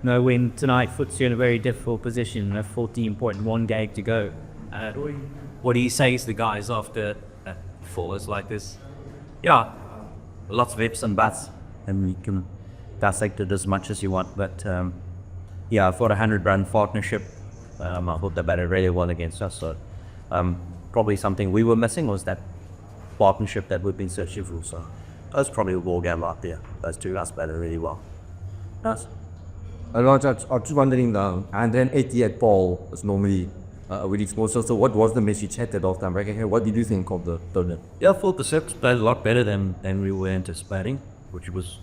when tonight puts you in a very difficult position, a 14.1 gag to go. What do you say to the guys after falls like this? Yeah, lots of ifs and buts, and you can dissect it as much as you want. But yeah, for a 100-run partnership, I thought they batted really well against us. So probably something we were missing was that partnership that we've been searching for. So that's probably a ball game out there. Those two guys batted really well. Nice. I was just wondering, and then 80 at Paarl is normally with exposure. So what was the message at that off time break? What did you think of the tournament? Yeah, I thought the Sips played a lot better than we were anticipating, which was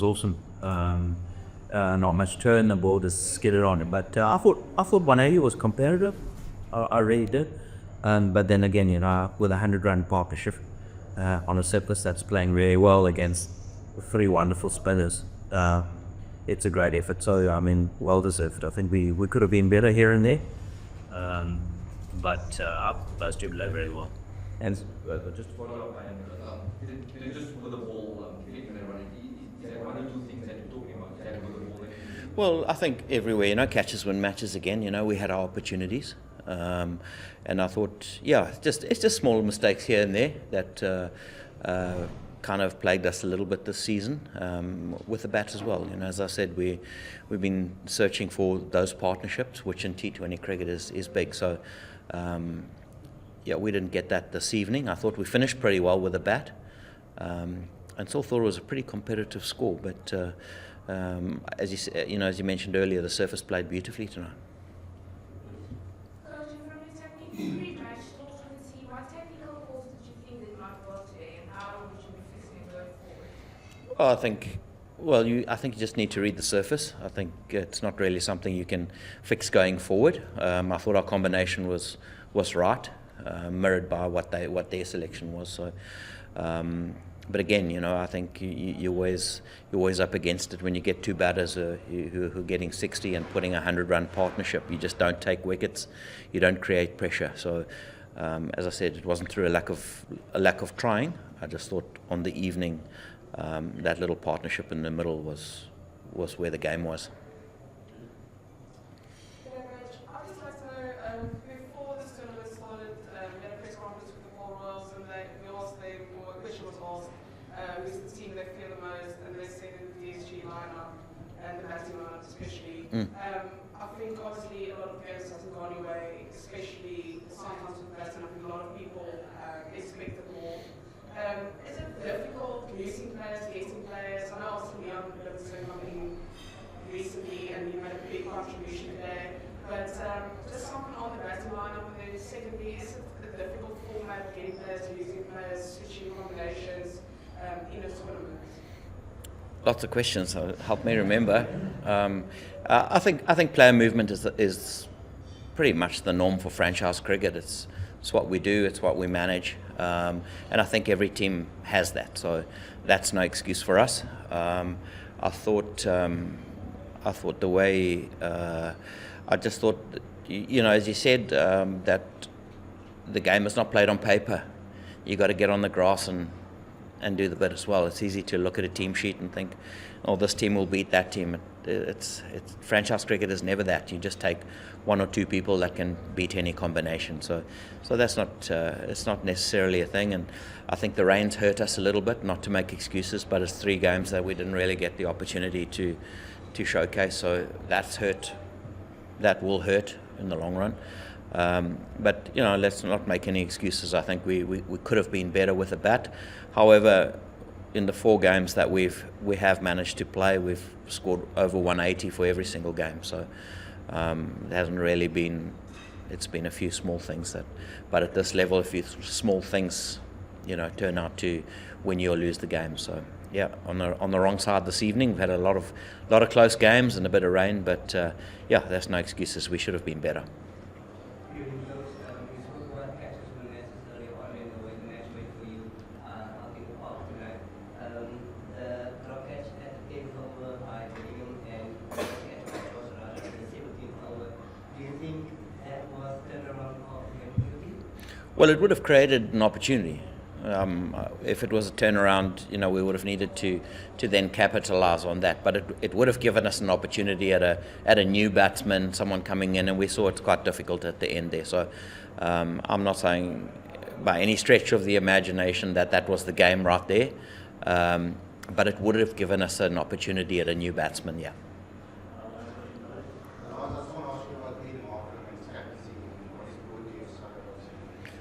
awesome. Not much turn, the ball just skidded on it. But I thought 180 was competitive. I really did. But then again, with a 100-run partnership on a surplus that's playing really well against three wonderful spinners, it's a great effort. So I mean, well deserved. I think we could have been better here and there, but those two played very well. And just follow up, just with the ball, one or two things that you're talking about with the ball. Well, I think everywhere, catches win matches again. We had our opportunities, and I thought, it's just small mistakes here and there that kind of plagued us a little bit this season with the bat as well. As I said, we've been searching for those partnerships, which in T20 cricket is big. So, we didn't get that this evening. I thought we finished pretty well with the bat, and still thought it was a pretty competitive score. But as you mentioned earlier, the surface played beautifully tonight. I think you just need to read the surface. I think it's not really something you can fix going forward. I thought our combination was right, mirrored by what their selection was. So, but again, I think you're always up against it when you get two batters who are getting 60 and putting a 100-run partnership. You just don't take wickets, you don't create pressure. So, as I said, it wasn't through a lack of trying. I just thought on the evening. That little partnership in the middle was where the game was. I'd just like to know, before this tournament started, we had a press conference with the Paarl and we asked them, or a question was asked, who's the team they fear the most, and they said in the DSG lineup, and the batting lineup especially. I think obviously a lot of games hasn't gone away, especially sometimes with batting. I think a lot of people expected more. Is it difficult losing players, getting players? I know Austin Young did something recently and he made a big contribution there. But just something on the batting lineup, and then secondly, is it a difficult format, getting players, losing players, switching combinations in a tournament? Lots of questions. So help me remember. I think player movement is pretty much the norm for franchise cricket. It's what we do. It's what we manage. And I think every team has that, so that's no excuse for us. I thought the way I just thought, as you said, that the game is not played on paper. You got to get on the grass and do the bit as well. It's easy to look at a team sheet and think, oh, this team will beat that team. It's franchise cricket is never that. You just take one or two people that can beat any combination. So that's not it's not necessarily a thing. And I think the rains hurt us a little bit. Not to make excuses, but it's 3 games that we didn't really get the opportunity to showcase. So that's hurt. That will hurt in the long run. But let's not make any excuses. I think we could have been better with a bat. However, in the 4 games that we have managed to play, we've scored over 180 for every single game. So it hasn't really been. It's been a few small things but at this level, a few small things, turn out to win you or lose the game. So yeah, on the wrong side this evening. We've had a lot of close games and a bit of rain, but there's no excuses. We should have been better. Well, it would have created an opportunity. If it was a turnaround, we would have needed to then capitalise on that. But it would have given us an opportunity at a new batsman, someone coming in, and we saw it's quite difficult at the end there. So I'm not saying by any stretch of the imagination that was the game right there, but it would have given us an opportunity at a new batsman, yeah.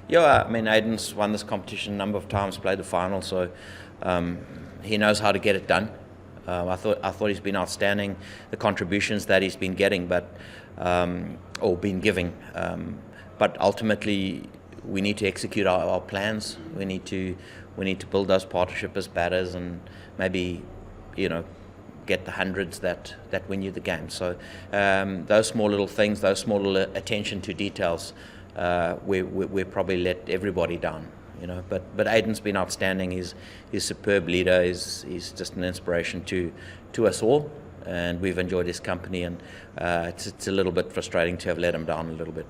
Yeah, I mean, Aidan's won this competition a number of times, played the final, so he knows how to get it done. I thought he's been outstanding, the contributions that he's been getting, or been giving. But ultimately, we need to execute our plans. We need to build those partnerships as batters, and maybe, get the hundreds that win you the game. So those small little things, those small little attention to details, we probably let everybody down, But Aidan's been outstanding. He's a superb leader. He's just an inspiration to us all, and we've enjoyed his company. And it's a little bit frustrating to have let him down a little bit.